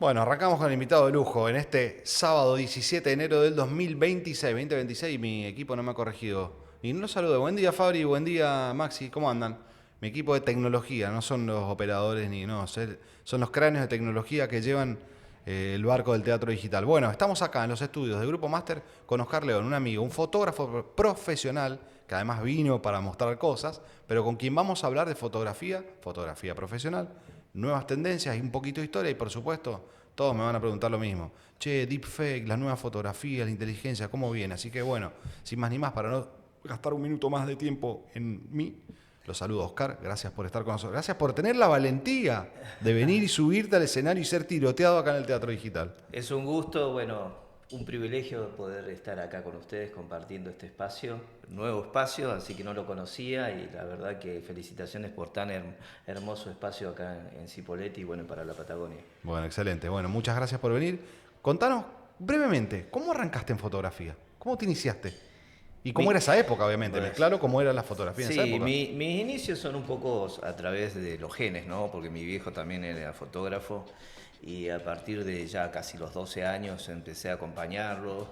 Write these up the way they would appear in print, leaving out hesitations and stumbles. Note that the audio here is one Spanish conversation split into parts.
Bueno, arrancamos con el invitado de lujo en este sábado 17 de enero del 2026, y mi equipo no me ha corregido. Y no los saludo. Buen día, Fabri, buen día, Maxi, ¿cómo andan? Mi equipo de tecnología, no son los operadores ni no, son los cráneos de tecnología que llevan el barco del teatro digital. Bueno, estamos acá en los estudios de Grupo Master con Oscar León, un amigo, un fotógrafo profesional que además vino para mostrar cosas, pero con quien vamos a hablar de fotografía profesional, nuevas tendencias y un poquito de historia y por supuesto todos me van a preguntar lo mismo. Che, deepfake, la nueva fotografía, la inteligencia, ¿cómo viene? Así que bueno, sin más ni más, para no gastar un minuto más de tiempo en mí, los saludo, Oscar. Gracias por estar con nosotros. Gracias por tener la valentía de venir y subirte al escenario y ser tiroteado acá en el Teatro Digital. Es un gusto, bueno, un privilegio poder estar acá con ustedes compartiendo este espacio, nuevo espacio, así que no lo conocía y la verdad que felicitaciones por tan hermoso espacio acá en Cipolletti y bueno, para la Patagonia. Bueno, excelente. Bueno, muchas gracias por venir. Contanos brevemente, ¿cómo arrancaste en fotografía? ¿Cómo te iniciaste? Y cómo Mi, era esa época, obviamente. pues, Claro, cómo era la fotografía en esa sí, época. mis inicios son un poco a través de los genes, ¿no? Porque mi viejo también era fotógrafo y a partir de ya casi los 12 años empecé a acompañarlo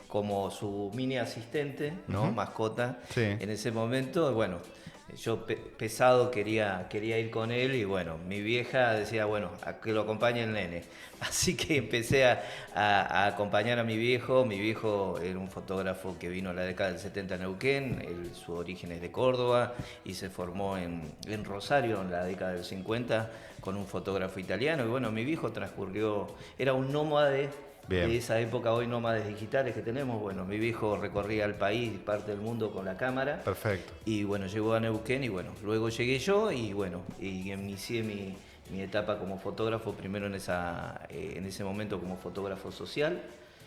como su mini asistente, ¿no? Mascota. Sí. En ese momento, bueno, yo pesado quería ir con él y bueno, mi vieja decía, bueno, a que lo acompañe el nene. Así que empecé a acompañar a mi viejo. Mi viejo era un fotógrafo que vino en la década del 70 a Neuquén, su origen es de Córdoba y se formó en Rosario en la década del 50 con un fotógrafo italiano. Y bueno, mi viejo era un nómade. Bien. De esa época, hoy nómades digitales que tenemos, bueno, mi viejo recorría el país, parte del mundo con la cámara. Perfecto. Y bueno, llegó a Neuquén y bueno, luego llegué yo y bueno, y inicié mi etapa como fotógrafo, primero en ese momento como fotógrafo social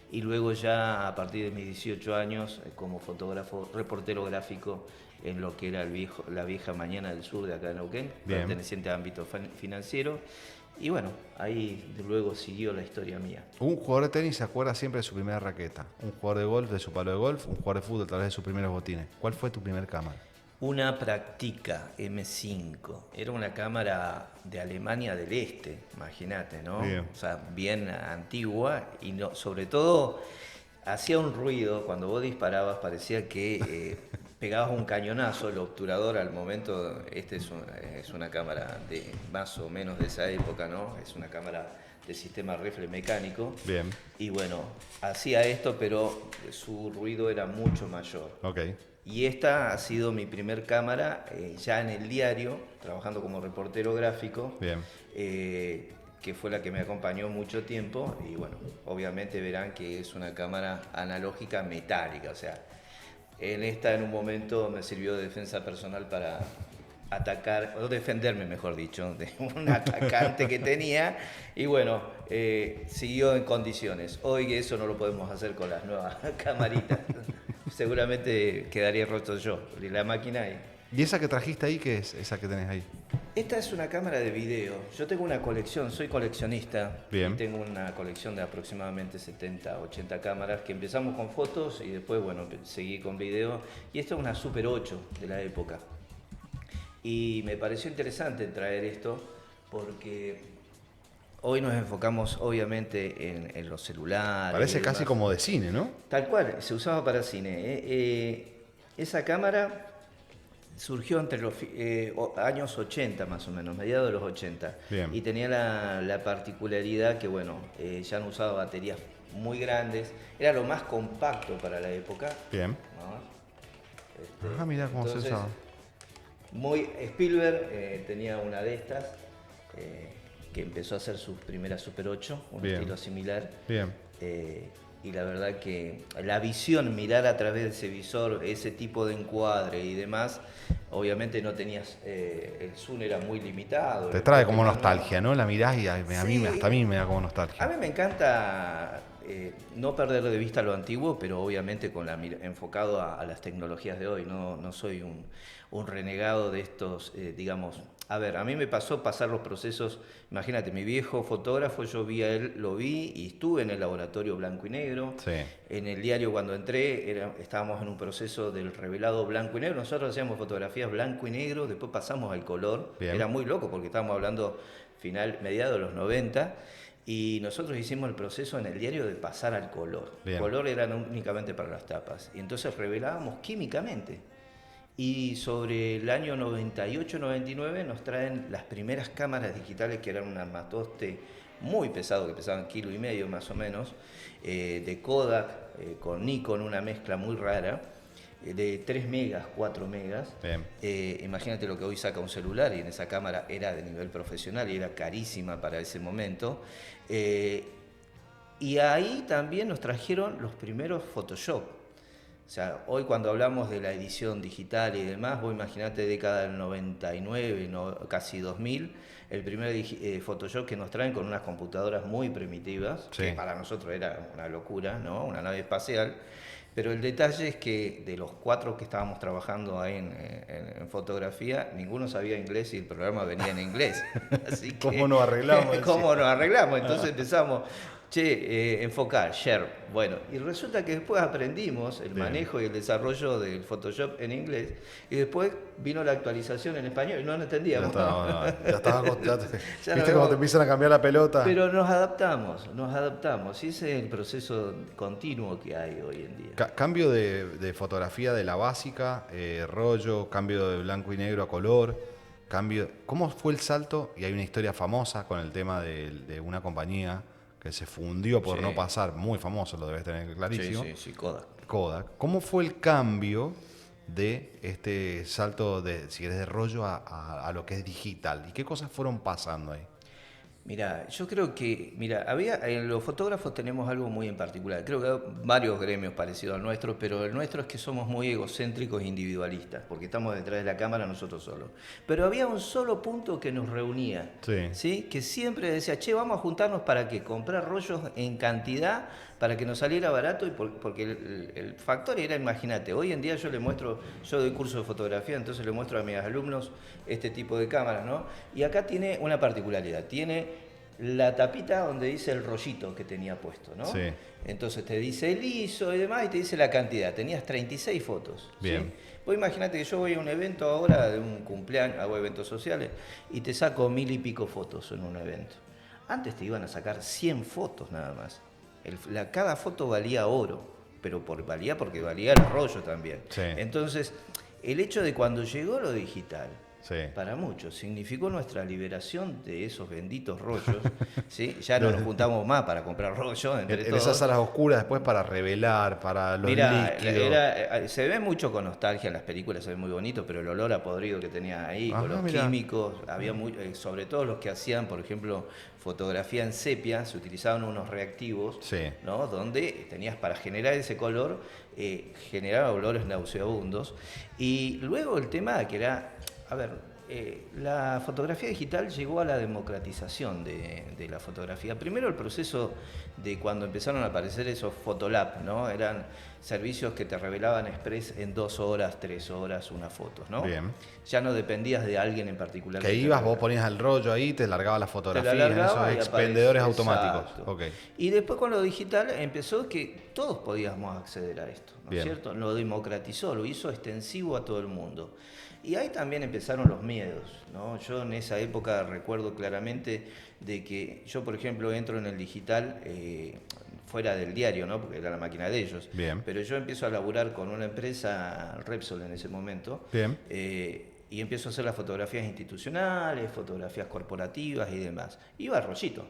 y luego ya a partir de mis 18 años como fotógrafo, reportero gráfico en lo que era la vieja Mañana del Sur de acá de Neuquén, Bien. perteneciente al ámbito financiero. Y bueno, ahí luego siguió la historia mía. Un jugador de tenis se acuerda siempre de su primera raqueta. Un jugador de golf de su palo de golf. Un jugador de fútbol tal vez de sus primeros botines. ¿Cuál fue tu primer cámara? Una Praktica M5. Era una cámara de Alemania del Este, imagínate, ¿no? Bien. O sea, bien antigua y no, sobre todo hacía un ruido cuando vos disparabas, parecía que pegabas un cañonazo, el obturador al momento. Es una cámara de más o menos de esa época, ¿no? Es una cámara de sistema reflex mecánico. Bien. Y bueno, hacía esto, pero su ruido era mucho mayor. Ok. Y esta ha sido mi primer cámara ya en el diario, trabajando como reportero gráfico, Bien. que fue la que me acompañó mucho tiempo. Y bueno, obviamente verán que es una cámara analógica metálica, o sea, en un momento me sirvió de defensa personal para atacar, o defenderme mejor dicho, de un atacante que tenía, y bueno, siguió en condiciones. Hoy eso no lo podemos hacer con las nuevas camaritas. Seguramente quedaría roto yo, y la máquina. ¿Y esa que trajiste ahí, qué es? Esa que tenés ahí. Esta es una cámara de video. Yo tengo una colección, soy coleccionista. Bien. Y tengo una colección de aproximadamente 70, 80 cámaras, que empezamos con fotos y después, bueno, seguí con video. Y esta es una Super 8 de la época. Y me pareció interesante traer esto porque hoy nos enfocamos obviamente en los celulares. Parece casi como de cine, ¿no? Tal cual, se usaba para cine. Esa cámara surgió entre los años 80 más o menos, mediados de los 80. Bien. Y tenía la particularidad que, bueno, ya no usaba baterías muy grandes. Era lo más compacto para la época. Bien. ¿No? Mirá cómo se usaba. Spielberg tenía una de estas que empezó a hacer su primera Super 8, un Bien. estilo similar. Bien. Y la verdad que la visión, mirar a través de ese visor, ese tipo de encuadre y demás, obviamente no tenías, el zoom era muy limitado. Te trae como nostalgia, ¿no? La mirás y hasta a mí me da como nostalgia. A mí me encanta no perder de vista lo antiguo, pero obviamente enfocado a las tecnologías de hoy. No soy un renegado de estos, digamos. A ver, a mí me pasó pasar los procesos. Imagínate, mi viejo fotógrafo, yo vi a él, lo vi y estuve en el laboratorio blanco y negro. Sí. En el diario cuando entré estábamos en un proceso del revelado blanco y negro. Nosotros hacíamos fotografías blanco y negro, después pasamos al color. Bien. Era muy loco porque estábamos hablando mediados de los 90. Y nosotros hicimos el proceso en el diario de pasar al color. Bien. Color eran únicamente para las tapas. Y entonces revelábamos químicamente. Y sobre el año 98-99 nos traen las primeras cámaras digitales, que eran un armatoste muy pesado, que pesaban 1,5 kilos más o menos, de Kodak, con Nikon, una mezcla muy rara, de 3 megas, 4 megas. Imagínate lo que hoy saca un celular, y en esa cámara era de nivel profesional y era carísima para ese momento. Y ahí también nos trajeron los primeros Photoshop. O sea, hoy cuando hablamos de la edición digital y demás, vos imaginate década del 99, casi 2000, el primer Photoshop que nos traen con unas computadoras muy primitivas, Sí. que para nosotros era una locura, ¿no? Una nave espacial. Pero el detalle es que de los 4 que estábamos trabajando ahí en fotografía, ninguno sabía inglés y el programa venía en inglés. Así que, ¿Cómo nos arreglamos? ¿Cómo nos arreglamos? Entonces empezamos, enfocar, share. Bueno, y resulta que después aprendimos el manejo y el desarrollo del Photoshop en inglés, y después vino la actualización en español y no lo entendíamos. Ya estaba, Ya ¿viste no, cómo te empiezan a cambiar la pelota? Pero nos adaptamos, y ese es el proceso continuo que hay hoy en día. Cambio de fotografía de la básica, rollo, cambio de blanco y negro a color, cambio. ¿Cómo fue el salto? Y hay una historia famosa con el tema de una compañía que se fundió por no pasar, muy famoso, lo debes tener clarísimo. Sí, Kodak. Kodak. ¿Cómo fue el cambio de este salto si querés, de rollo a lo que es digital? ¿Y qué cosas fueron pasando ahí? Mira, yo creo que, en los fotógrafos tenemos algo muy en particular. Creo que hay varios gremios parecidos al nuestro, pero el nuestro es que somos muy egocéntricos e individualistas, porque estamos detrás de la cámara nosotros solos. Pero había un solo punto que nos reunía, ¿sí? Que siempre decía, vamos a juntarnos para que comprar rollos en cantidad, para que nos saliera barato, y porque el factor era, imagínate, hoy en día yo doy curso de fotografía, entonces le muestro a mis alumnos este tipo de cámaras, ¿no? Y acá tiene una particularidad, tiene la tapita donde dice el rollito que tenía puesto, ¿no? Sí. Entonces te dice el ISO y demás, y te dice la cantidad. Tenías 36 fotos. Bien. ¿Sí? Vos imagínate que yo voy a un evento ahora, de un cumpleaños, hago eventos sociales, y te saco 1000 y pico fotos en un evento. Antes te iban a sacar 100 fotos nada más. Cada foto valía oro, pero valía porque valía el rollo también. Sí. Entonces, el hecho de cuando llegó lo digital, para muchos, significó nuestra liberación de esos benditos rollos. ¿Sí? Ya no nos juntamos más para comprar rollos entre todos. Esas salas oscuras después para revelar, para los líquidos. Se ve mucho con nostalgia en las películas, se ve muy bonito, pero el olor a podrido que tenía ahí, con los químicos, había sobre todo los que hacían, por ejemplo, fotografía en sepia, se utilizaban unos reactivos, ¿no? Donde tenías, para generar ese color, generaba olores nauseabundos. Y luego el tema que era, la fotografía digital llegó a la democratización de la fotografía. Primero el proceso de cuando empezaron a aparecer esos Photolab, ¿no? Eran servicios que te revelaban express en 2 horas, 3 horas una foto, ¿no? Bien. Ya no dependías de alguien en particular. Que ibas, vos ponías el rollo ahí, te largaba la fotografía en esos expendedores automáticos. Okay. Y después con lo digital empezó que todos podíamos acceder a esto, ¿no es cierto? Lo democratizó, lo hizo extensivo a todo el mundo. Y ahí también empezaron los miedos, ¿no? Yo en esa época recuerdo claramente de que yo, por ejemplo, entro en el digital fuera del diario, ¿no? Porque era la máquina de ellos. Bien. Pero yo empiezo a laburar con una empresa, Repsol en ese momento. Bien. Y empiezo a hacer las fotografías institucionales, fotografías corporativas y demás. Iba al rollito.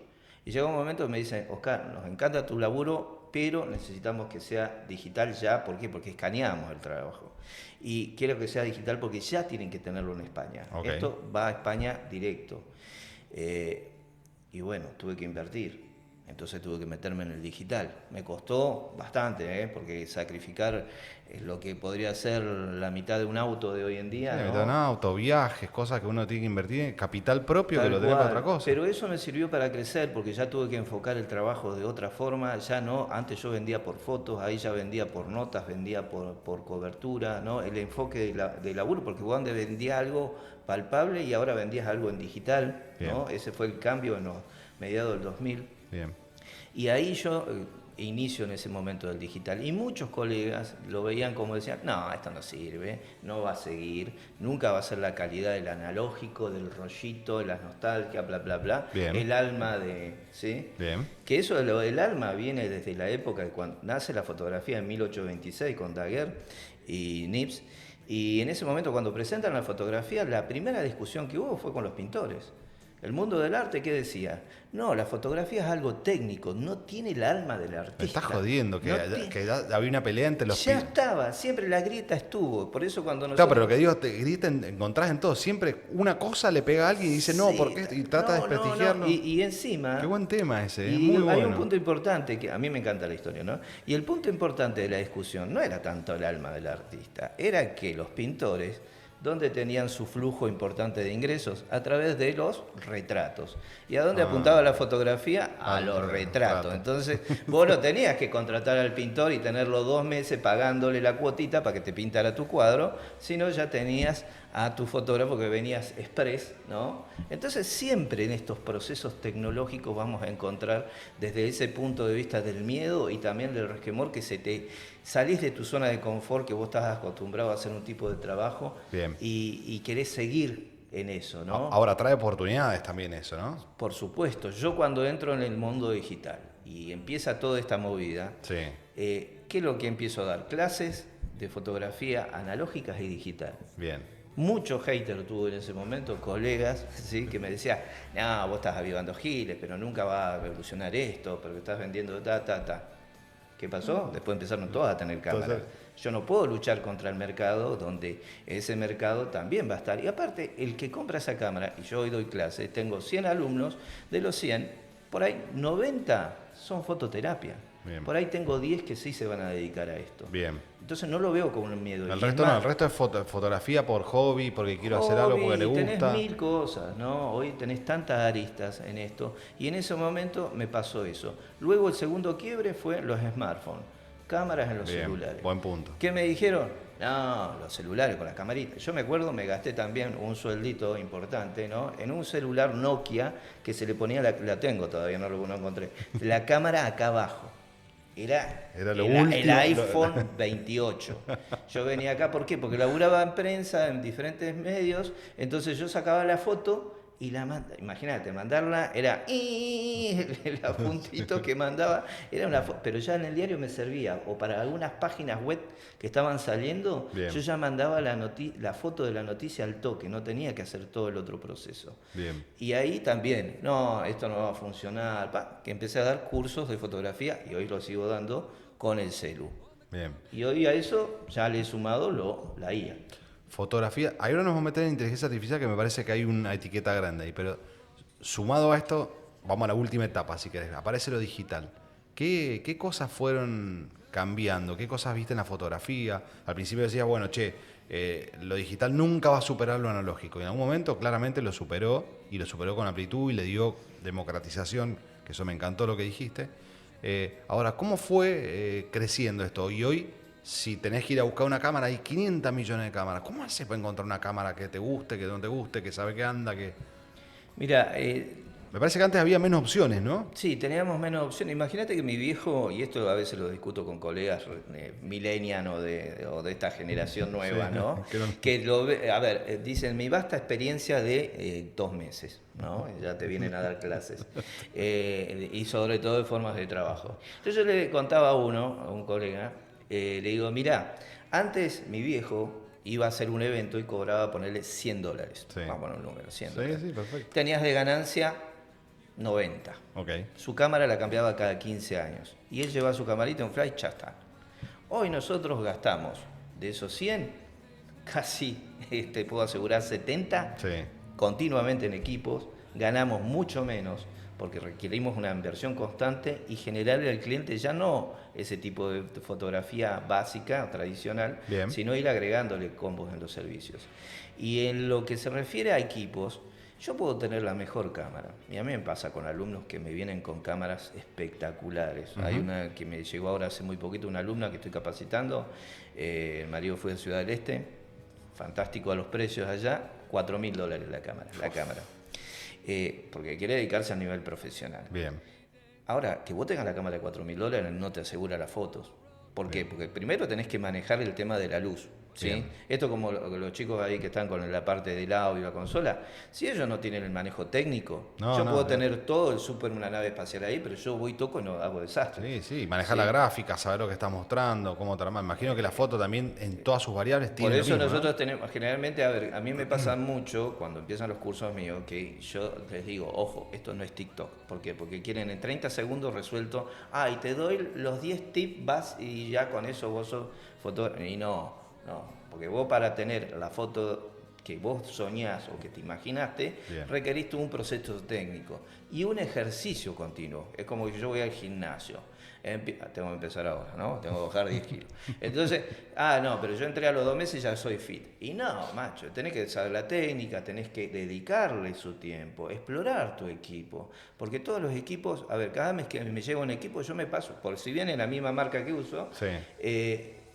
Y llega un momento que me dicen, Oscar, nos encanta tu laburo, pero necesitamos que sea digital ya. ¿Por qué? Porque escaneamos el trabajo. Y quiero que sea digital porque ya tienen que tenerlo en España. Okay. Esto va a España directo. Y bueno, tuve que invertir. Entonces tuve que meterme en el digital. Me costó bastante, porque sacrificar lo que podría ser la mitad de un auto de hoy en día. Sí, ¿no? Un auto, viajes, cosas que uno tiene que invertir en capital propio, Tal que lo tenés para otra cual. cosa. Pero eso me sirvió para crecer, porque ya tuve que enfocar el trabajo de otra forma. Ya no, antes yo vendía por fotos, ahí ya vendía por notas, vendía por cobertura, ¿no? El enfoque de laburo, porque vos antes vendías algo palpable y ahora vendías algo en digital, ¿no? Ese fue el cambio en los mediados del 2000. Bien. Y ahí yo inicio en ese momento del digital. Y muchos colegas lo veían como decían, no, esto no sirve, no va a seguir, nunca va a ser la calidad del analógico, del rollito, de las nostalgias, bla, bla, bla. Bien. El alma de... ¿sí? Bien. Que eso de lo del alma viene desde la época de cuando nace la fotografía en 1826 con Daguerre y Nips. Y en ese momento cuando presentan la fotografía, la primera discusión que hubo fue con los pintores. El mundo del arte, ¿qué decía? No, la fotografía es algo técnico, no tiene el alma del artista. Me estás jodiendo, que, No que había una pelea entre los ya estaba, siempre la grieta estuvo. Por eso cuando nosotros... Claro, pero lo que digo, te grita, encontrás en todo. Siempre una cosa le pega a alguien y dice, no, Sí, ¿por qué? Y trata de desprestigiarlo. Y encima... Qué buen tema ese, y muy hay bueno. un punto importante, que a mí me encanta la historia, ¿no? Y el punto importante de la discusión no era tanto el alma del artista, era que los pintores, donde tenían su flujo importante de ingresos, a través de los retratos. ¿Y a dónde apuntaba la fotografía? A los retratos. Entonces, vos no tenías que contratar al pintor y tenerlo 2 meses pagándole la cuotita para que te pintara tu cuadro, sino ya tenías a tu fotógrafo que venías express, ¿no? Entonces, siempre en estos procesos tecnológicos vamos a encontrar desde ese punto de vista del miedo y también del resquemor que salís de tu zona de confort, que vos estás acostumbrado a hacer un tipo de trabajo. Bien. Y querés seguir en eso, ¿no? Ahora trae oportunidades también eso, ¿no? Por supuesto, yo cuando entro en el mundo digital y empieza toda esta movida, Sí. ¿qué es lo que empiezo a dar? Clases de fotografía analógicas y digital. Bien. Muchos haters tuve en ese momento, colegas, ¿sí? Que me decían, no, vos estás avivando giles, pero nunca va a revolucionar esto, pero que estás vendiendo ta. ¿Qué pasó? Después empezaron todos a tener cámaras. Entonces, yo no puedo luchar contra el mercado, donde ese mercado también va a estar. Y aparte, el que compra esa cámara, y yo hoy doy clases, tengo 100 alumnos, de los 100, por ahí 90 son fototerapia. Bien. Por ahí tengo 10 que sí se van a dedicar a esto. Bien. Entonces no lo veo como un miedo. El Y resto es no, más, el resto es fotografía por hobby, porque quiero hacer algo porque le tenés gusta. 1000 cosas, ¿no? Hoy tenés tantas aristas en esto. Y en ese momento me pasó eso. Luego el segundo quiebre fue los smartphones, cámaras en los Bien, celulares. buen punto. ¿Qué me dijeron? No, los celulares con las camaritas. Yo me acuerdo, me gasté también un sueldito importante, ¿no? En un celular Nokia que se le ponía, la tengo todavía, no lo encontré, la cámara acá abajo. Era lo el último, iPhone 28. Yo venía acá, ¿por qué? Porque laburaba en prensa, en diferentes medios, entonces yo sacaba la foto y imagínate, mandarla era el apuntito que mandaba, era una pero ya en el diario me servía, o para algunas páginas web que estaban saliendo, Bien. yo ya mandaba la foto de la noticia al toque, no tenía que hacer todo el otro proceso. Bien. Y ahí también, no, esto no va a funcionar, que empecé a dar cursos de fotografía y hoy lo sigo dando con el celu. Bien. Y hoy a eso ya le he sumado la IA. Fotografía. Ahora nos vamos a meter en inteligencia artificial, que me parece que hay una etiqueta grande ahí, pero sumado a esto, vamos a la última etapa, si querés. Aparece lo digital. ¿Qué cosas fueron cambiando? ¿Qué cosas viste en la fotografía? Al principio decías, bueno, lo digital nunca va a superar lo analógico. Y en algún momento claramente lo superó, y lo superó con amplitud y le dio democratización, que eso me encantó lo que dijiste. Ahora, ¿cómo fue creciendo esto? Y hoy, si tenés que ir a buscar una cámara, hay 500 millones de cámaras. ¿Cómo haces para encontrar una cámara que te guste, que no te guste, que sabe que anda, que...? Mira, Me parece que antes había menos opciones, ¿no? sí, teníamos menos opciones. Imagínate que mi viejo, y esto a veces lo discuto con colegas millennial o de esta generación nueva, Sí, ¿no? A ver, dicen, mi vasta experiencia de 2 meses, ¿no? Ya te vienen a dar clases. Y sobre todo de formas de trabajo. Entonces yo le contaba a un colega, le digo, mirá, antes mi viejo iba a hacer un evento y cobraba, ponerle $100. Sí. Vamos a poner un número, $100. Sí, perfecto. Tenías de ganancia 90. Ok. Su cámara la cambiaba cada 15 años. Y él llevaba su camarita, un flash, ya está. Hoy nosotros gastamos de esos 100, casi, te puedo asegurar, 70 Sí. continuamente en equipos. Ganamos mucho menos porque requerimos una inversión constante y generarle al cliente ya no ese tipo de fotografía básica, tradicional, Bien. sino ir agregándole combos en los servicios. Y en lo que se refiere a equipos, yo puedo tener la mejor cámara. Y a mí me pasa con alumnos que me vienen con cámaras espectaculares. Hay una que me llegó ahora hace muy poquito, una alumna que estoy capacitando. El marido fue de Ciudad del Este. Fantástico a los precios allá. $4.000 la cámara. Porque quiere dedicarse a nivel profesional. Bien. Ahora, que vos tengas la cámara de $4.000 no te asegura las fotos. ¿Por qué? Porque primero tenés que manejar el tema de la luz. ¿Sí? Esto como los chicos ahí que están con la parte del audio y la consola, si ellos no tienen el manejo técnico, yo puedo tener todo el súper, una nave espacial ahí, pero yo voy, toco y no hago desastre. Sí, manejar la gráfica, saber lo que está mostrando, cómo tramar. Imagino que la foto también en todas sus variables tiene. Por eso lo mismo, nosotros tenemos, generalmente, a ver, a mí me pasa mucho cuando empiezan los cursos míos que yo les digo, ojo, esto no es TikTok. ¿Por qué? Porque quieren en 30 segundos resuelto, y te doy los 10 tips, vas y ya con eso vos sos fotógrafo. Y no, porque vos para tener la foto que vos soñás o que te imaginaste, requeriste un proceso técnico y un ejercicio continuo. Es como que yo voy al gimnasio. Tengo que empezar ahora, ¿no? Tengo que bajar 10 kilos. Entonces, pero yo entré a los 2 meses y ya soy fit. Y no, macho, tenés que saber la técnica, tenés que dedicarle su tiempo, explorar tu equipo. Porque todos los equipos, a ver, cada vez que me llega un equipo, yo me paso, por si bien es la misma marca que uso,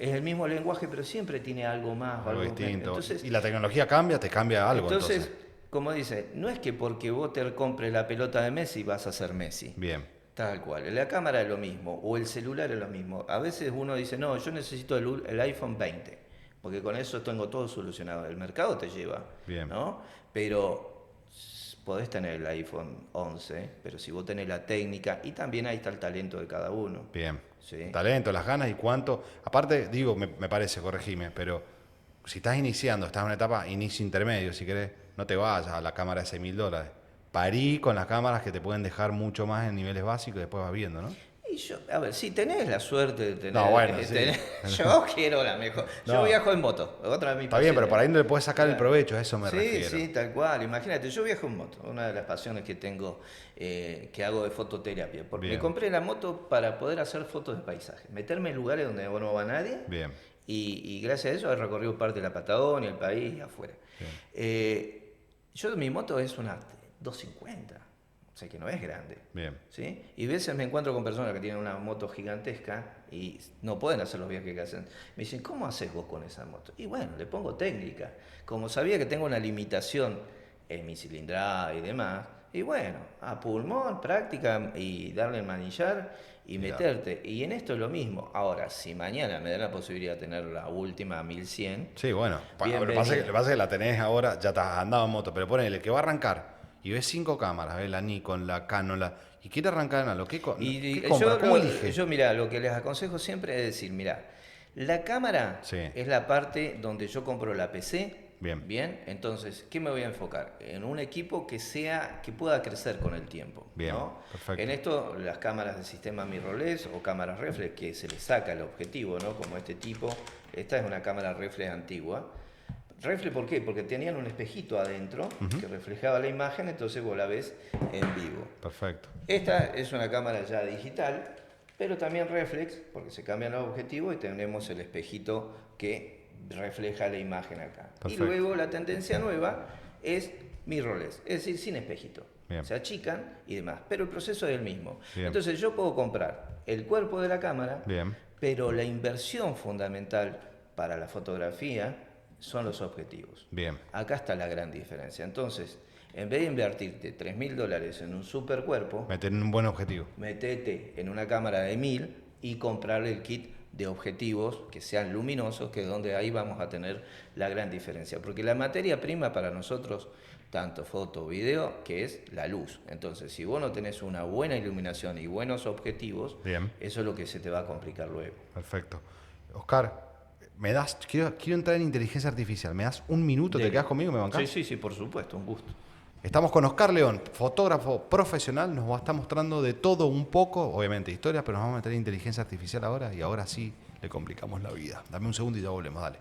es el mismo lenguaje, pero siempre tiene algo más. Algo distinto. Entonces, y la tecnología cambia, te cambia algo. Entonces, como dice, no es que porque vos te compres la pelota de Messi vas a ser Messi. Bien. Tal cual. La cámara es lo mismo, o el celular es lo mismo. A veces uno dice, no, yo necesito el iPhone 20, porque con eso tengo todo solucionado. El mercado te lleva, ¿no? Pero podés tener el iPhone 11, pero si vos tenés la técnica, y también ahí está el talento de cada uno. Bien. ¿Sí? Talento, las ganas y cuánto. Aparte, digo, me parece, corregime, pero si estás iniciando, estás en una etapa inicio intermedio, si querés, no te vayas a la cámara de $6.000. Parí con las cámaras que te pueden dejar mucho más en niveles básicos y después vas viendo, ¿no? Y yo, a ver, si tenés la suerte de tener... No, bueno, yo quiero la mejor. Yo viajo en moto. Otra de mis Está bien, pero por ahí no le puedes sacar el provecho, a eso me refiero. Sí, tal cual. Imagínate, yo viajo en moto. Una de las pasiones que tengo, que hago de fototerapia. Porque me compré la moto para poder hacer fotos de paisaje. Meterme en lugares donde no va nadie. Bien. Y gracias a eso he recorrido parte de la Patagonia, el país y afuera. Mi moto es una 250. O sea que no es grande. Bien. ¿Sí? Y a veces me encuentro con personas que tienen una moto gigantesca y no pueden hacer los viajes que hacen. Me dicen, ¿cómo haces vos con esa moto? Y bueno, le pongo técnica. Como sabía que tengo una limitación en mi cilindrada y demás, y bueno, a pulmón, práctica y darle el manillar y meterte. Y en esto es lo mismo. Ahora, si mañana me da la posibilidad de tener la última 1100... Sí, bueno. Lo que pasa es que la tenés ahora, ya te has andado en moto, pero ponele, que va a arrancar y ves 5 cámaras, ves la Nikon, la Canon, y quiere arrancar en algo. ¿Qué compra? ¿Cómo elige? Yo, mira, lo que les aconsejo siempre es decir, mira, la cámara es la parte donde yo compro la PC. Bien. Entonces, ¿qué me voy a enfocar? En un equipo que pueda crecer con el tiempo. Bien, ¿no? perfecto. En esto, las cámaras del sistema mirrorless o cámaras reflex, que se le saca el objetivo, ¿no? Como este tipo. Esta es una cámara reflex antigua. ¿Reflex por qué? Porque tenían un espejito adentro que reflejaba la imagen, entonces vos la ves en vivo. Perfecto. Esta es una cámara ya digital, pero también reflex, porque se cambian los objetivos y tenemos el espejito que refleja la imagen acá. Perfecto. Y luego la tendencia nueva es mirrorless, es decir, sin espejito. Bien. Se achican y demás, pero el proceso es el mismo. Bien. Entonces yo puedo comprar el cuerpo de la cámara, Bien. pero la inversión fundamental para la fotografía son los objetivos. Bien. Acá está la gran diferencia. Entonces, en vez de invertirte $3.000 en un super cuerpo, meter en un buen objetivo. Metete en una cámara de 1.000 y comprar el kit de objetivos que sean luminosos, que es donde ahí vamos a tener la gran diferencia. Porque la materia prima para nosotros, tanto foto, video, que es la luz. Entonces, si vos no tenés una buena iluminación y buenos objetivos, eso es lo que se te va a complicar luego. Perfecto. Oscar, quiero entrar en inteligencia artificial. ¿Me das un minuto? ¿Te quedas conmigo? ¿Me bancás? Sí, por supuesto, un gusto. Estamos con Oscar León, fotógrafo profesional. Nos va a estar mostrando de todo un poco, obviamente historias, pero nos vamos a meter en inteligencia artificial ahora y ahora sí le complicamos la vida. Dame un segundo y ya volvemos, dale.